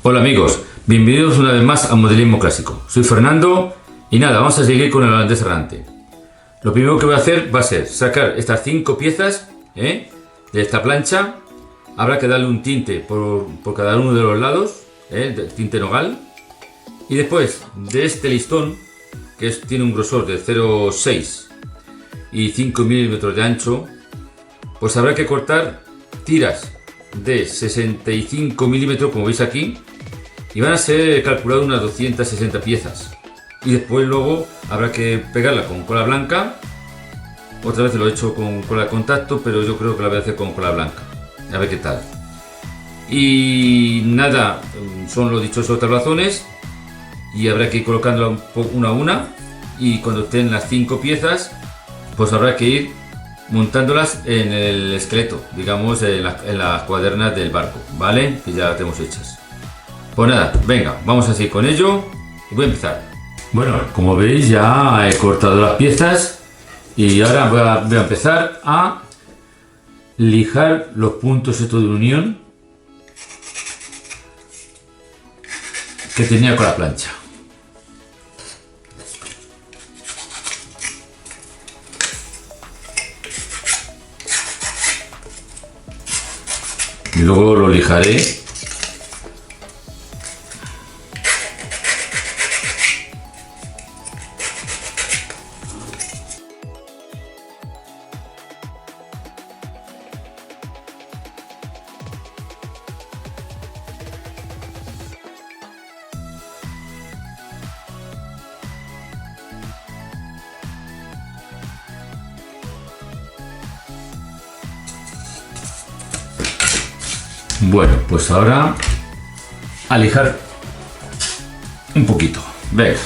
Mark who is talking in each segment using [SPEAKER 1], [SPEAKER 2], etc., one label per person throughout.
[SPEAKER 1] Hola amigos, bienvenidos una vez más a Modelismo Clásico. Soy Fernando y nada, vamos a seguir con el holandés errante. Lo primero que voy a hacer va a ser sacar estas 5 piezas de esta plancha. Habrá que darle un tinte por cada uno de los lados, de tinte nogal. Y después de este listón, que tiene un grosor de 0,6 y 5 milímetros de ancho, pues habrá que cortar tiras de 65 milímetros, como veis aquí, y van a ser calculadas unas 260 piezas. Y después luego habrá que pegarla con cola blanca. Otra vez lo he hecho con cola de contacto, pero yo creo que la voy a hacer con cola blanca, a ver qué tal. Y nada, son los dichosos tablazones, y habrá que ir colocándola una a una, y cuando estén las 5 piezas, pues habrá que ir montándolas en el esqueleto, digamos en las cuadernas del barco, ¿vale? Que ya las tenemos hechas. Pues nada, venga, vamos así con ello y voy a empezar. Bueno, como veis ya he cortado las piezas y ahora voy a empezar a lijar los puntos estos de unión que tenía con la plancha. Y luego lo lijaré . Bueno, pues ahora a lijar un poquito. Venga.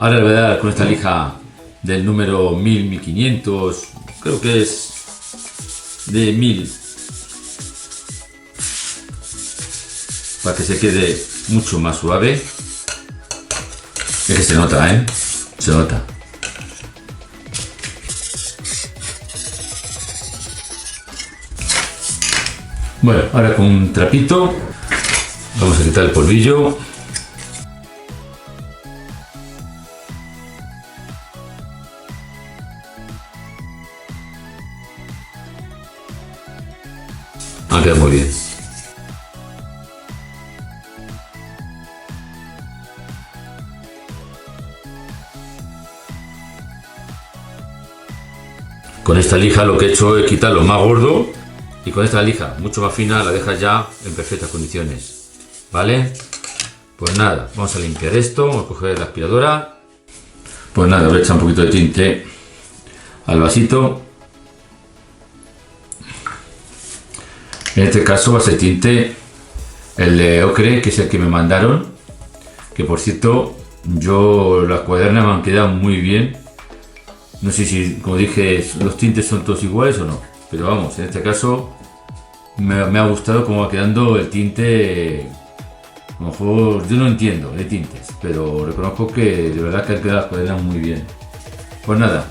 [SPEAKER 1] Ahora le voy a dar con esta lija del número 1000, 1500, creo que es de 1000, para que se quede mucho más suave. Es que se nota, se nota. Bueno, ahora con un trapito vamos a quitar el polvillo. Ha quedado muy bien. Con esta lija lo que he hecho es quitar lo más gordo, y con esta lija mucho más fina la dejas ya en perfectas condiciones, ¿vale? Pues nada, vamos a limpiar esto, vamos a coger la aspiradora. Pues nada, voy a echar un poquito de tinte al vasito. En este caso va a ser tinte el de ocre, que es el que me mandaron, que por cierto yo las cuadernas me han quedado muy bien. No sé si, como dije, los tintes son todos iguales o no, pero vamos, en este caso me ha gustado cómo va quedando el tinte. A lo mejor yo no entiendo de tintes, pero reconozco que de verdad que han quedado las cuadernas muy bien. Pues nada,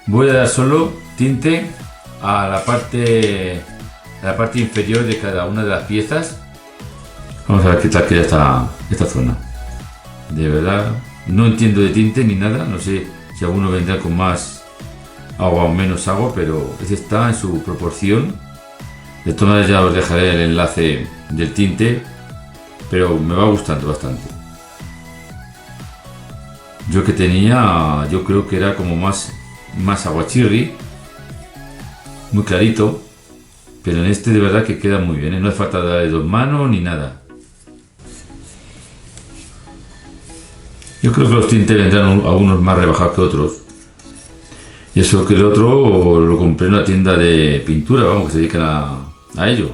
[SPEAKER 1] voy a dar solo tinte a la parte inferior de cada una de las piezas. Vamos a ver qué tal queda esta zona. De verdad, no entiendo de tinte ni nada, no sé si alguno vendrá con más agua o menos agua, pero este está en su proporción. De todas maneras ya os dejaré el enlace del tinte, pero me va gustando bastante. Yo que tenía, yo creo que era como más aguachirri, muy clarito. Pero en este de verdad que queda muy bien, no hace falta darle 2 manos ni nada. Yo creo que los tintes vendrán algunos más rebajados que otros. Y eso que el otro lo compré en una tienda de pintura, vamos, que se dedican a ello.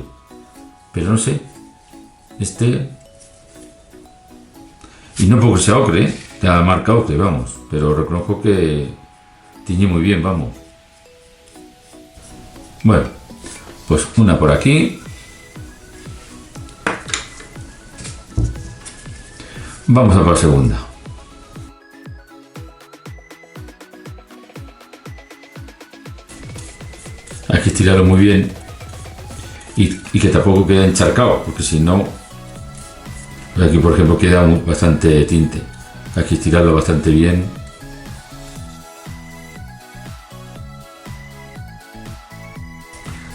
[SPEAKER 1] Pero no sé. Y no porque sea ocre, de la marca ocre, vamos. Pero reconozco que tiñe muy bien, vamos. Bueno, pues una por aquí. Vamos a por la segunda. Hay que estirarlo muy bien y que tampoco quede encharcado, porque si no, aquí por ejemplo queda bastante tinte. Hay que estirarlo bastante bien.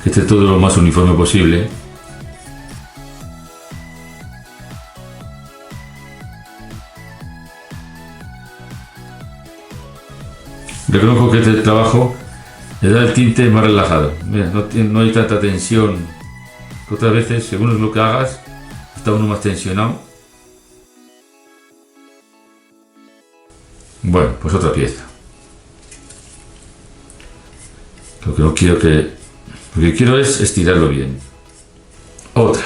[SPEAKER 1] Que esté todo lo más uniforme posible. Reconozco que este trabajo le da el tinte más relajado. Mira, no hay tanta tensión que otras veces, según lo que hagas, está uno más tensionado. Bueno, pues otra pieza. Lo que no quiero lo que quiero es estirarlo bien. Otra.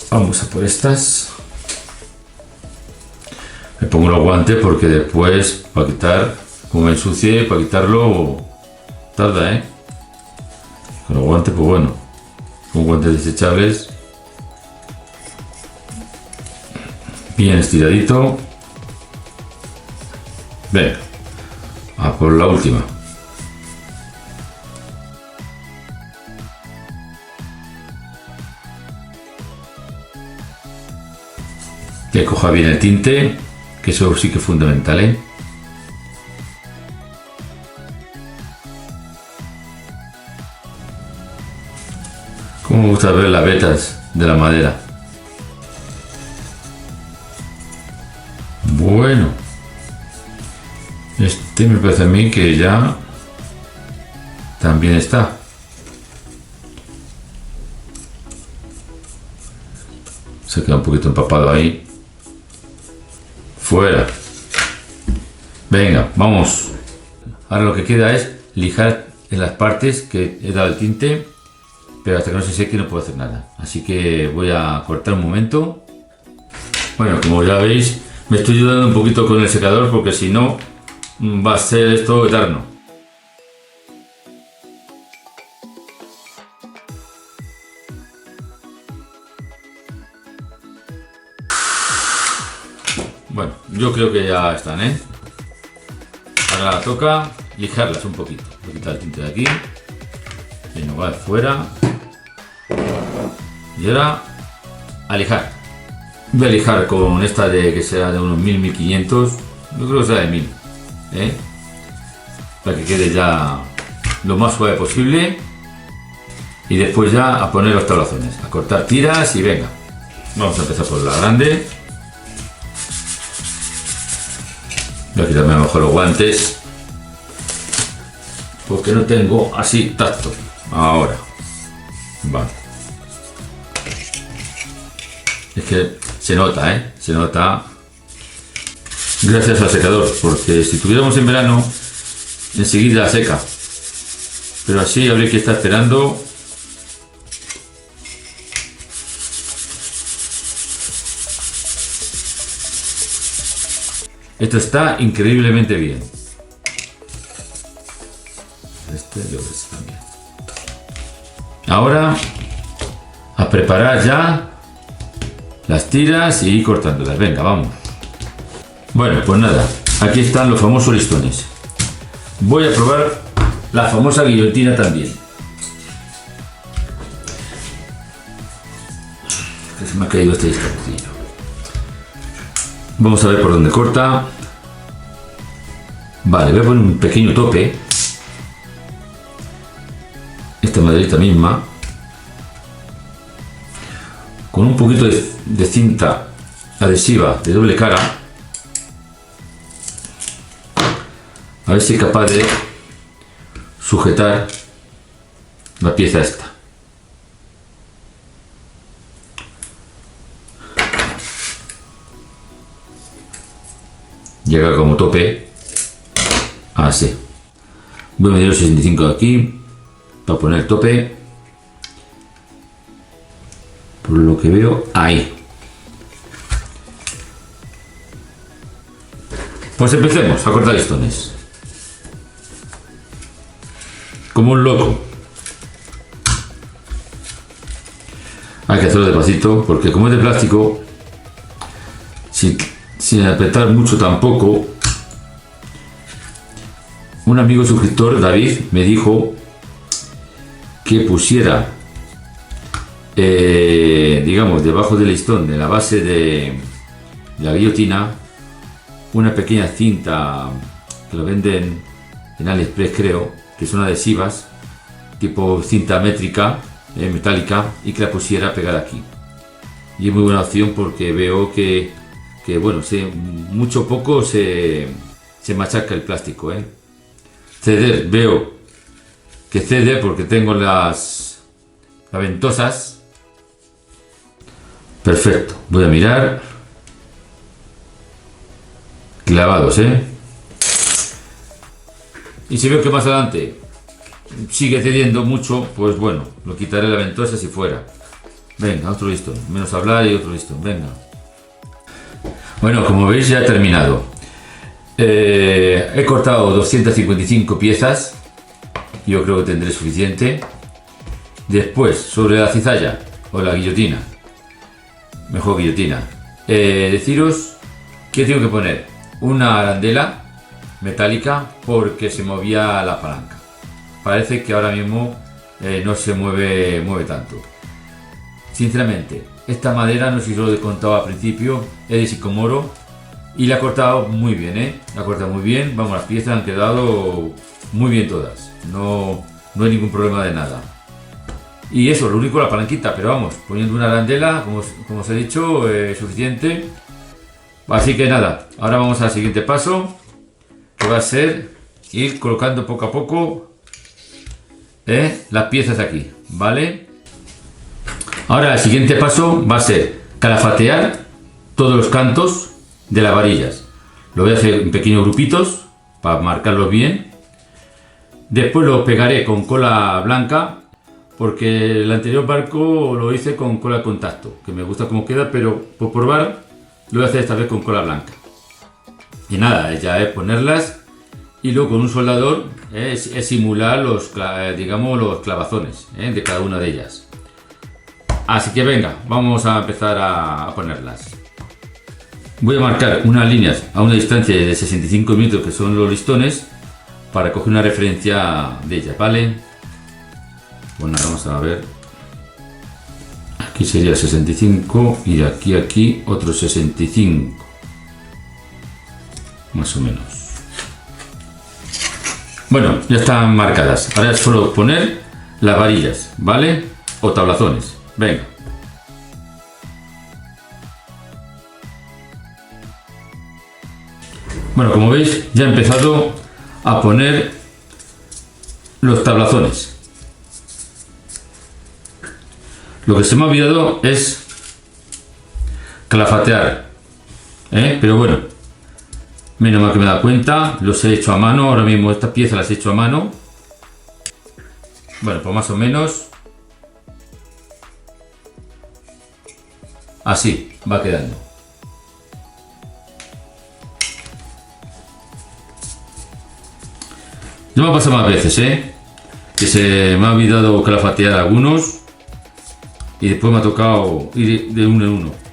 [SPEAKER 1] Vamos a por estas. Me pongo los guantes porque después, para quitar, como me ensucie, para quitarlo tarda, ¿eh? Con los guantes, pues bueno, con guantes desechables. Bien estiradito. Venga, a por la última. Que coja bien el tinte, que eso sí que es fundamental, ¿eh? Como me gusta ver las vetas de la madera. Bueno, me parece a mí que ya también está. Se queda un poquito empapado ahí. Fuera. Venga, vamos. Ahora lo que queda es lijar en las partes que he dado el tinte, pero hasta que no se seque no puedo hacer nada. Así que voy a cortar un momento. Bueno, como ya veis, me estoy ayudando un poquito con el secador porque si no va a ser esto eterno. Bueno, yo creo que ya están, ¿eh? Ahora toca lijarlas un poquito. Voy a quitar el tinte de aquí. Que no va fuera. Y ahora a lijar. Voy a lijar con esta de que sea de unos 1000-1500. Yo creo que sea de 1000. ¿Eh? Para que quede ya lo más suave posible. Y después ya a poner los tablazones. A cortar tiras y venga. Vamos a empezar por la grande. Voy a quitarme a lo mejor los guantes porque no tengo así tacto ahora. Vale. Es que se nota, ¿eh? Se nota gracias al secador, porque si tuviéramos en verano enseguida seca, pero así habría que estar esperando. Esto está increíblemente bien. Yo creo que también. Ahora a preparar ya las tiras y ir cortándolas. Venga, vamos. Bueno, pues nada, aquí están los famosos listones. Voy a probar la famosa guillotina también. Se me ha caído este listoncillo. Vamos a ver por dónde corta. Vale, voy a poner un pequeño tope. Esta maderita misma. Con un poquito de cinta adhesiva de doble cara. A ver si es capaz de sujetar la pieza esta. llega como tope. Así. Voy a medir los 65 de aquí para poner el tope. Por lo que veo, ahí. Pues empecemos a cortar listones. Como un loco. Hay que hacerlo despacito porque como es de plástico, sin apretar mucho tampoco. Un amigo suscriptor, David, me dijo que pusiera, digamos, debajo del listón, de la base de la guillotina, una pequeña cinta que lo venden en AliExpress, creo, que son adhesivas, tipo cinta métrica, metálica, y que la pusiera pegada aquí. Y es muy buena opción porque veo que bueno, mucho poco se machaca el plástico, Ceder, veo que cede porque tengo las ventosas. Perfecto, voy a mirar. Clavados, Y si veo que más adelante sigue cediendo mucho, pues bueno, lo quitaré la ventosa si fuera. Venga, otro listón, menos hablar y otro listón, venga. Bueno, como veis ya he terminado. He cortado 255 piezas, yo creo que tendré suficiente. Después, sobre la cizalla o la guillotina, mejor guillotina, deciros que tengo que poner una arandela metálica porque se movía la palanca. Parece que ahora mismo no se mueve tanto. Sinceramente, esta madera, no sé si os lo he contado al principio, es de sicomoro y la he cortado muy bien, La he cortado muy bien, vamos, las piezas han quedado muy bien todas, no hay ningún problema de nada. Y eso, lo único, la palanquita, pero vamos, poniendo una arandela, como os he dicho, es suficiente. Así que nada, ahora vamos al siguiente paso, que va a ser ir colocando poco a poco las piezas aquí, ¿vale? Ahora el siguiente paso va a ser calafatear todos los cantos de las varillas. Lo voy a hacer en pequeños grupitos para marcarlos bien. Después lo pegaré con cola blanca porque el anterior barco lo hice con cola de contacto, que me gusta cómo queda, pero por probar lo voy a hacer esta vez con cola blanca. Y nada, ya es ponerlas y luego con un soldador es simular digamos, los clavazones de cada una de ellas. Así que venga, vamos a empezar a ponerlas. Voy a marcar unas líneas a una distancia de 65 metros, que son los listones, para coger una referencia de ellas, ¿vale? Bueno, vamos a ver. Aquí sería 65 y de aquí a aquí otro 65. Más o menos. Bueno, ya están marcadas. Ahora es solo poner las varillas, ¿vale? O tablazones. Venga. Bueno, como veis, ya he empezado a poner los tablazones. Lo que se me ha olvidado es calafatear, pero bueno, menos mal que me he dado cuenta, los he hecho a mano. Ahora mismo estas piezas las he hecho a mano. Bueno, pues más o menos así va quedando. No me ha pasado más veces, que se me ha olvidado calafatear algunos y después me ha tocado ir de uno en uno.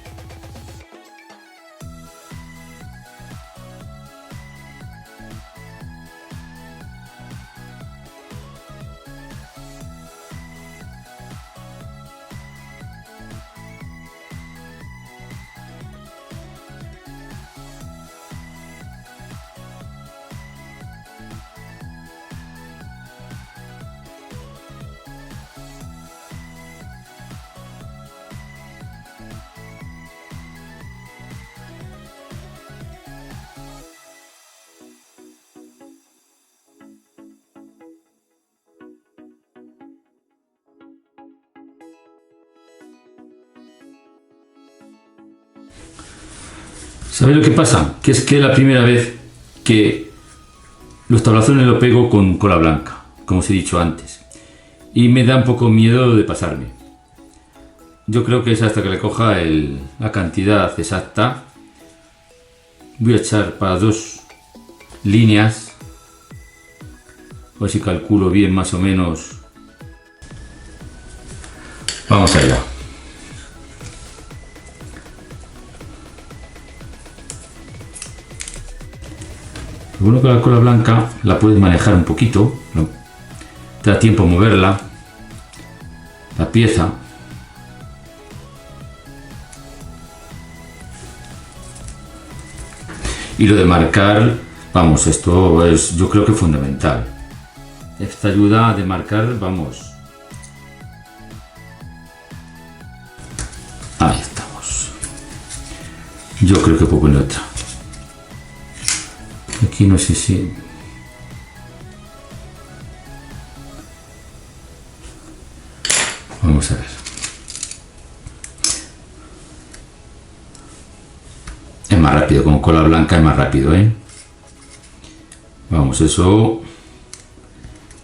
[SPEAKER 1] ¿Sabéis lo que pasa? Que es que es la primera vez que los tablazones los pego con cola blanca, como os he dicho antes. Y me da un poco miedo de pasarme. Yo creo que es hasta que le coja la cantidad exacta. Voy a echar para 2 líneas. A ver si calculo bien más o menos. Vamos allá. Lo bueno que la cola blanca la puedes manejar un poquito, ¿no? Te da tiempo a moverla, la pieza. Y lo de marcar, vamos, esto es, yo creo que fundamental. Esta ayuda de marcar, vamos. Ahí estamos. Yo creo que puedo poner otra. Aquí no sé si... Vamos a ver. Es más rápido, con cola blanca es más rápido, ¿eh? Vamos, eso...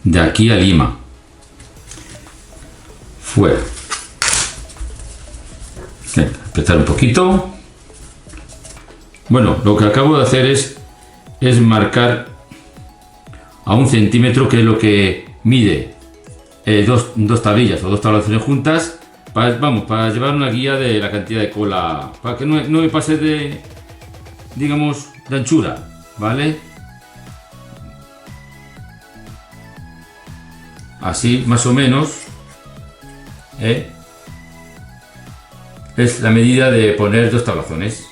[SPEAKER 1] De aquí a Lima. Fuera. Venga, apretar un poquito. Bueno, lo que acabo de hacer es marcar a 1 centímetro, que es lo que mide dos tablillas o 2 tablazones juntas, para llevar una guía de la cantidad de cola, para que no me pase de, digamos, de anchura, ¿vale? Así más o menos es la medida de poner 2 tablazones.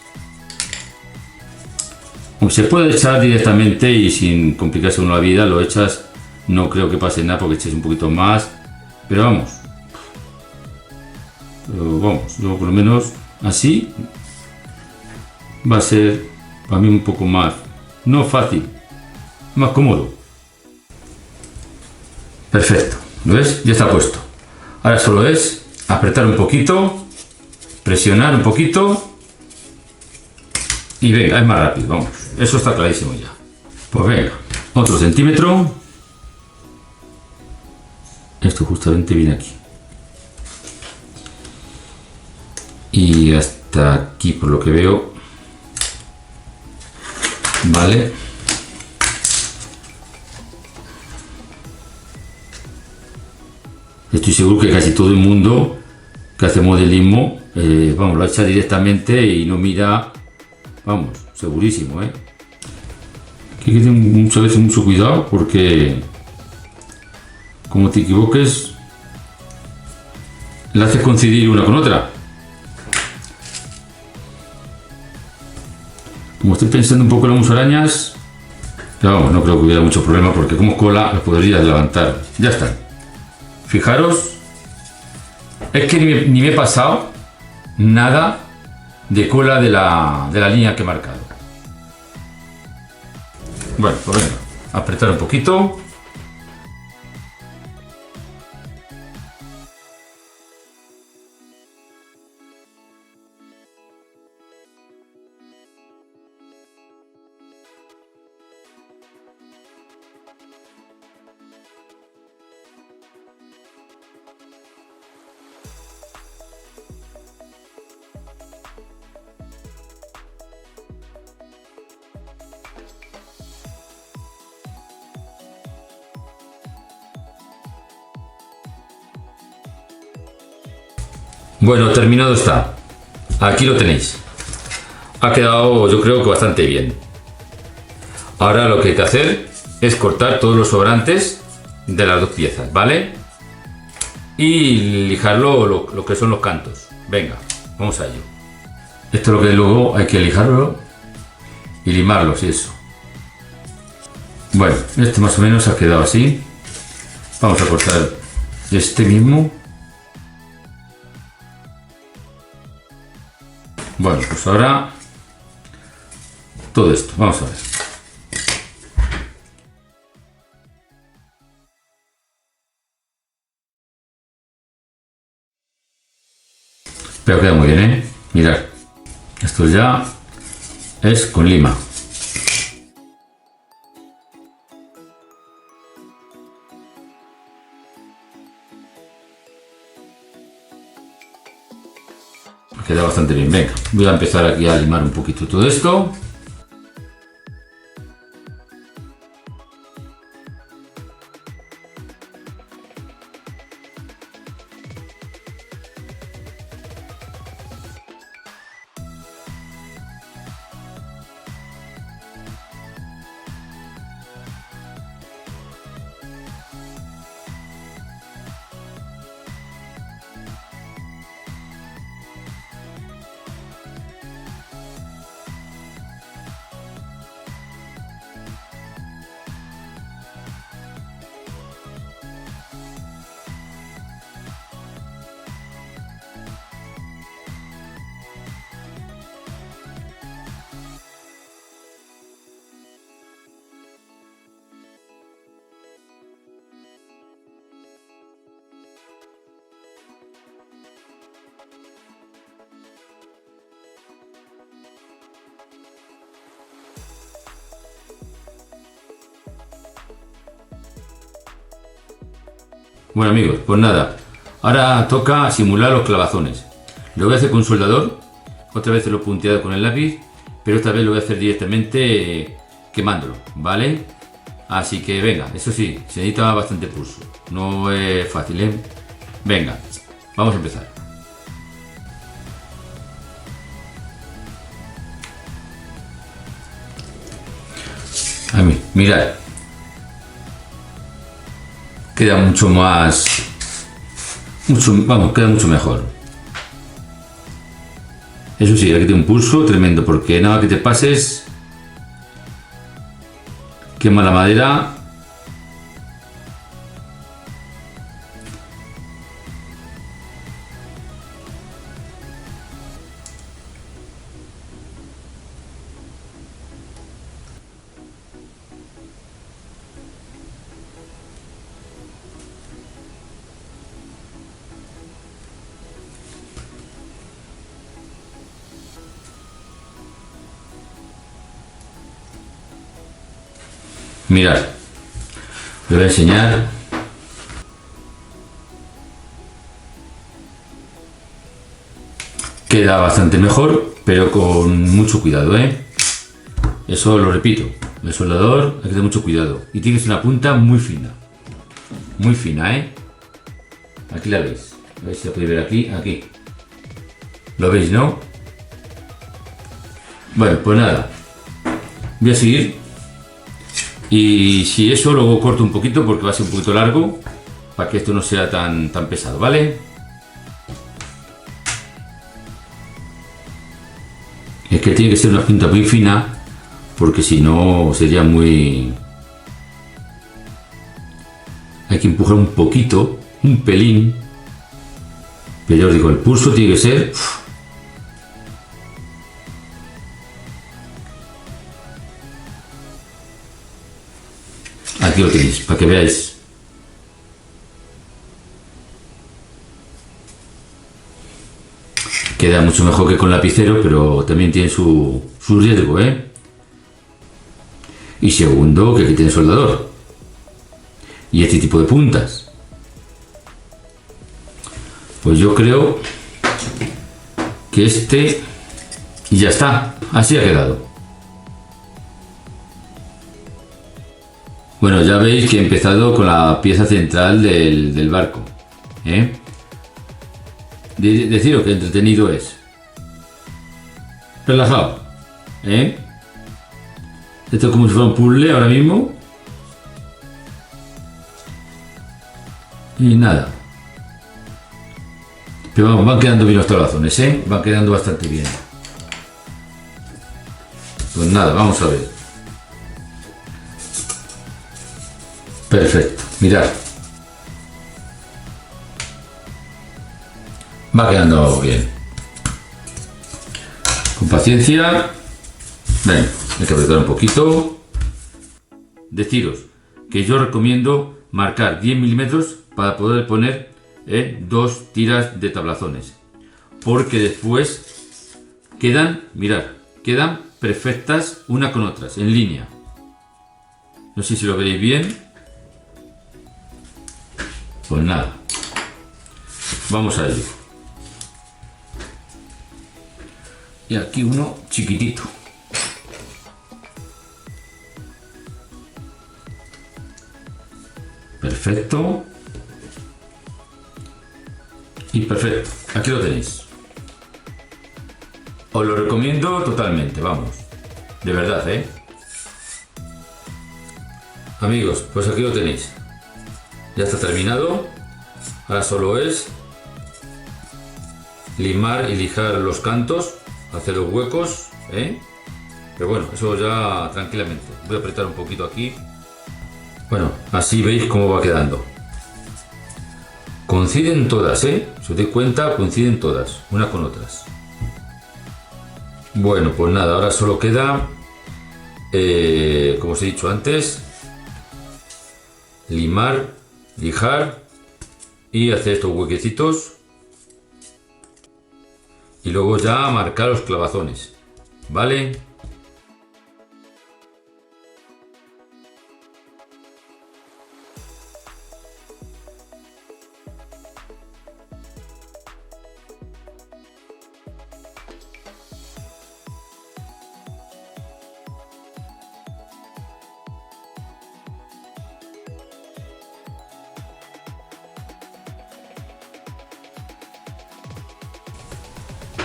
[SPEAKER 1] Se puede echar directamente y sin complicarse uno la vida, lo echas, no creo que pase nada porque eches un poquito más, pero vamos, yo por lo menos así va a ser para mí un poco más, no fácil, más cómodo. Perfecto, ¿lo ves? Ya está puesto. Ahora solo es apretar un poquito, presionar un poquito y venga, es más rápido, vamos. Eso está clarísimo ya. Pues venga, otro centímetro. Esto justamente viene aquí. Y hasta aquí, por lo que veo. Vale. Estoy seguro que casi todo el mundo que hace modelismo, vamos, lo echa directamente y no mira, vamos, segurísimo, ¿eh? Hay que tener muchas veces mucho cuidado porque como te equivoques la haces coincidir una con otra. Como estoy pensando un poco en las musarañas, pero vamos, no creo que hubiera mucho problema porque como cola lo podrías levantar. Ya está. Fijaros, es que ni me he pasado nada de cola de la línea que he marcado. Bueno, pues venga, apretar un poquito. Bueno, terminado está. Aquí lo tenéis. Ha quedado, yo creo que bastante bien. Ahora lo que hay que hacer es cortar todos los sobrantes de las 2 piezas, ¿vale? Y lijarlo lo que son los cantos. Venga, vamos a ello. Esto es lo que luego hay que lijarlo y limarlos y eso. Bueno, este más o menos ha quedado así. Vamos a cortar este mismo. Bueno, pues ahora todo esto, vamos a ver. Pero queda muy bien, ¿eh? Mirad, esto ya es con lima. Queda bastante bien. Venga, voy a empezar aquí a limar un poquito todo esto. Bueno amigos, pues nada, ahora toca simular los clavazones. Lo voy a hacer con un soldador, otra vez lo he punteado con el lápiz, pero esta vez lo voy a hacer directamente quemándolo, ¿vale? Así que venga, eso sí, se necesita bastante pulso, no es fácil, ¿eh? Venga, vamos a empezar. A mí, mirad. Queda mucho más, queda mucho mejor. Eso sí, aquí tiene un pulso tremendo, porque nada que te pases, quema la madera. Mirad, os voy a enseñar. Queda bastante mejor, pero con mucho cuidado, ¿eh? Eso lo repito, el soldador hay que tener mucho cuidado. Y tiene que ser una punta muy fina, ¿eh? Aquí la veis, a ver si la podéis ver aquí. ¿Lo veis, no? Bueno, pues nada, voy a seguir. Y si eso, luego corto un poquito porque va a ser un poquito largo para que esto no sea tan pesado, ¿vale? Es que tiene que ser una punta muy fina porque si no sería muy... Hay que empujar un poquito, un pelín. Pero ya os digo, el pulso tiene que ser... Aquí lo tenéis, para que veáis. Queda mucho mejor que con lapicero, pero también tiene su riesgo, ¿eh? Y segundo, que aquí tiene soldador. Y este tipo de puntas. Pues yo creo que este... Y ya está, así ha quedado. Bueno, ya veis que he empezado con la pieza central del barco, ¿eh? Deciros que entretenido es. Relajado, ¿eh? Esto es como si fuera un puzzle ahora mismo. Y nada. Pero vamos, van quedando bien los trabazones, ¿eh? Van quedando bastante bien. Pues nada, vamos a ver. Perfecto, mirad. Va quedando bien. Con paciencia. Ven, hay que apretar un poquito. Deciros que yo recomiendo marcar 10 milímetros para poder poner 2 tiras de tablazones. Porque después quedan, mirad, quedan perfectas una con otras, en línea. No sé si lo veréis bien. Pues nada. Vamos a ello. Y aquí uno chiquitito. Perfecto. Y perfecto. Aquí lo tenéis. Os lo recomiendo totalmente, vamos. De verdad, ¿eh? Amigos, pues aquí lo tenéis. Ya está terminado. Ahora solo es limar y lijar los cantos, hacer los huecos, ¿eh? Pero bueno, eso ya tranquilamente. Voy a apretar un poquito aquí. Bueno, así veis cómo va quedando. Coinciden todas, ¿eh? Si os dais cuenta, coinciden todas, unas con otras. Bueno, pues nada, ahora solo queda, como os he dicho antes, limar, lijar y hacer estos huequecitos. Y luego ya marcar los clavazones, ¿vale?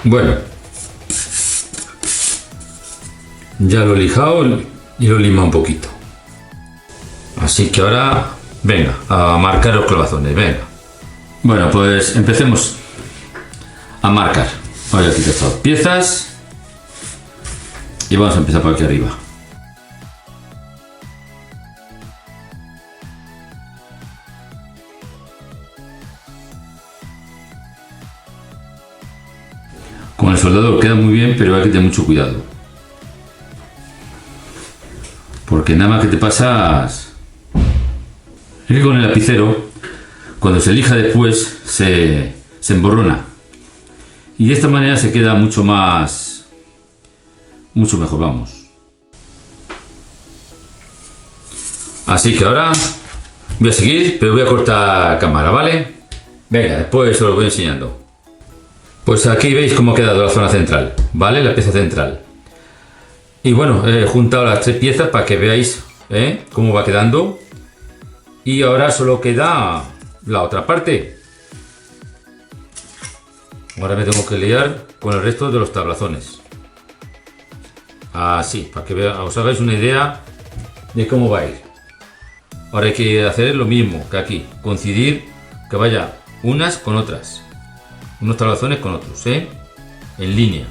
[SPEAKER 1] Bueno, ya lo he lijado y lo lima un poquito. Así que ahora, venga, a marcar los clavazones, venga. Bueno, pues empecemos a marcar. Voy a quitar estas piezas y vamos a empezar por aquí arriba. Con el soldador queda muy bien, pero hay que tener mucho cuidado. Porque nada más que te pasas... Es que con el lapicero, cuando se lija después, se emborrona. Y de esta manera se queda mucho más... mucho mejor, vamos. Así que ahora voy a seguir, pero voy a cortar cámara, ¿vale? Venga, después os lo voy enseñando. Pues aquí veis cómo ha quedado la zona central, ¿vale? La pieza central. Y bueno, he juntado las tres piezas para que veáis cómo va quedando. Y ahora solo queda la otra parte. Ahora me tengo que liar con el resto de los tablazones. Así, para que os hagáis una idea de cómo va a ir. Ahora hay que hacer lo mismo que aquí, coincidir, que vaya unas con otras. Unos tablazones con otros, en línea.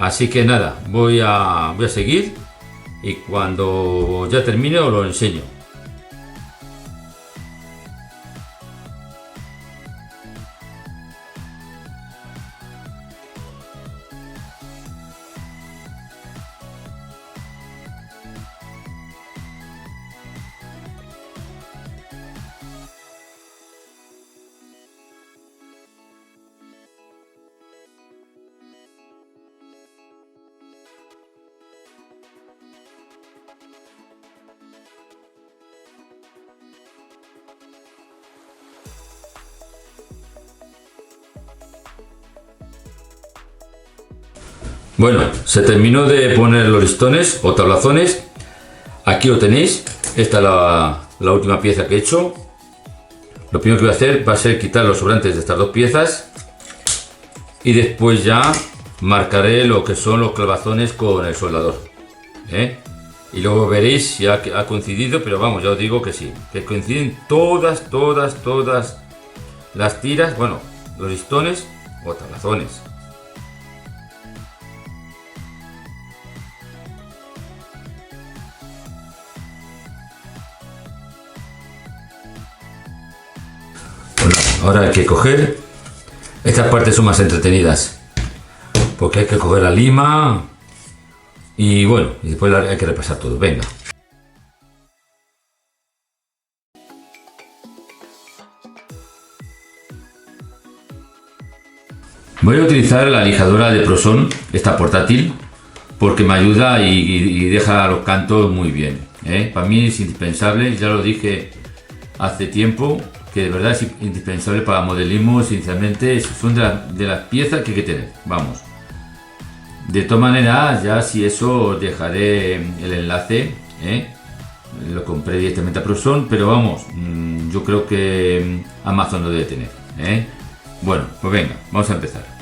[SPEAKER 1] Así que nada, voy a seguir y cuando ya termine os lo enseño. Bueno, se terminó de poner los listones o tablazones. Aquí lo tenéis. Esta es la última pieza que he hecho. Lo primero que voy a hacer va a ser quitar los sobrantes de estas dos piezas. Y después ya marcaré lo que son los clavazones con el soldador. Y luego veréis si ha coincidido, pero vamos, ya os digo que sí. Que coinciden todas las tiras, bueno, los listones o tablazones. Ahora hay que coger, estas partes son más entretenidas, porque hay que coger la lima y bueno, y después hay que repasar todo, venga. Voy a utilizar la lijadora de Proson, esta portátil, porque me ayuda y deja los cantos muy bien, ¿eh? Para mí es indispensable, ya lo dije hace tiempo, que de verdad es indispensable para modelismo. Sinceramente son de las piezas que hay que tener, vamos. De todas maneras, ya si eso dejaré el enlace, ¿eh? Lo compré directamente a Proson, pero vamos, yo creo que Amazon lo debe tener, ¿eh? Bueno, pues venga, vamos a empezar.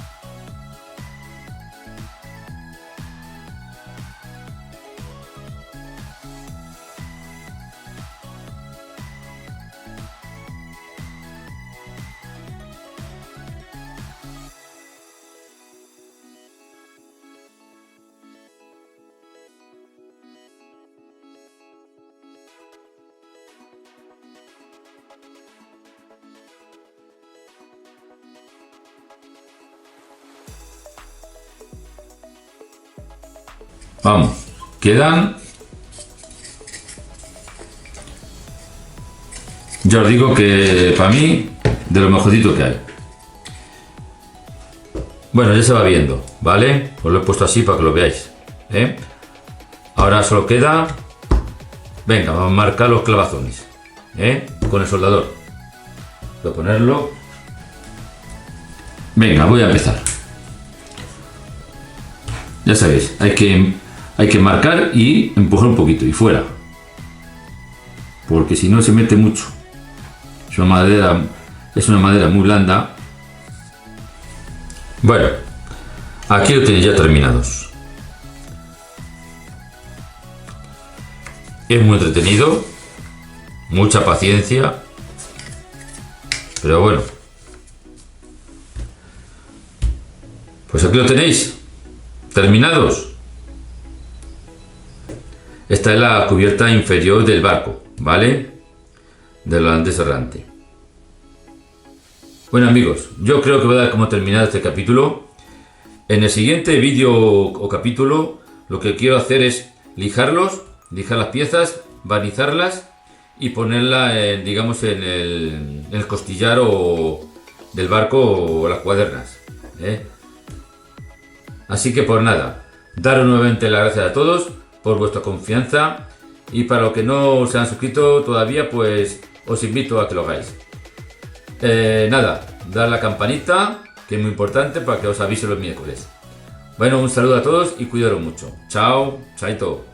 [SPEAKER 1] Vamos, quedan, ya os digo que para mí, de lo mejorcito que hay. Bueno, ya se va viendo, ¿vale? Os lo he puesto así para que lo veáis, ¿eh? Ahora solo queda, venga, vamos a marcar los clavazones, ¿eh? Con el soldador. Voy a ponerlo. Venga, voy a empezar. Ya sabéis, hay que marcar y empujar un poquito y fuera, porque si no se mete mucho. Es una madera muy blanda. Bueno, aquí lo tenéis ya terminados. Es muy entretenido, mucha paciencia, pero bueno, pues aquí lo tenéis terminados. Esta es la cubierta inferior del barco, ¿vale? Del holandés errante. Bueno amigos, yo creo que voy a dar como terminado este capítulo. En el siguiente vídeo o capítulo lo que quiero hacer es lijar las piezas, barnizarlas y ponerlas, digamos, en el costillar del barco o las cuadernas, ¿eh? Así que por nada, daros nuevamente las gracias a todos por vuestra confianza, y para los que no se han suscrito todavía, pues os invito a que lo hagáis. Nada, dar la campanita, que es muy importante para que os avise los miércoles. Bueno, un saludo a todos y cuidaros mucho. Chao, chaito.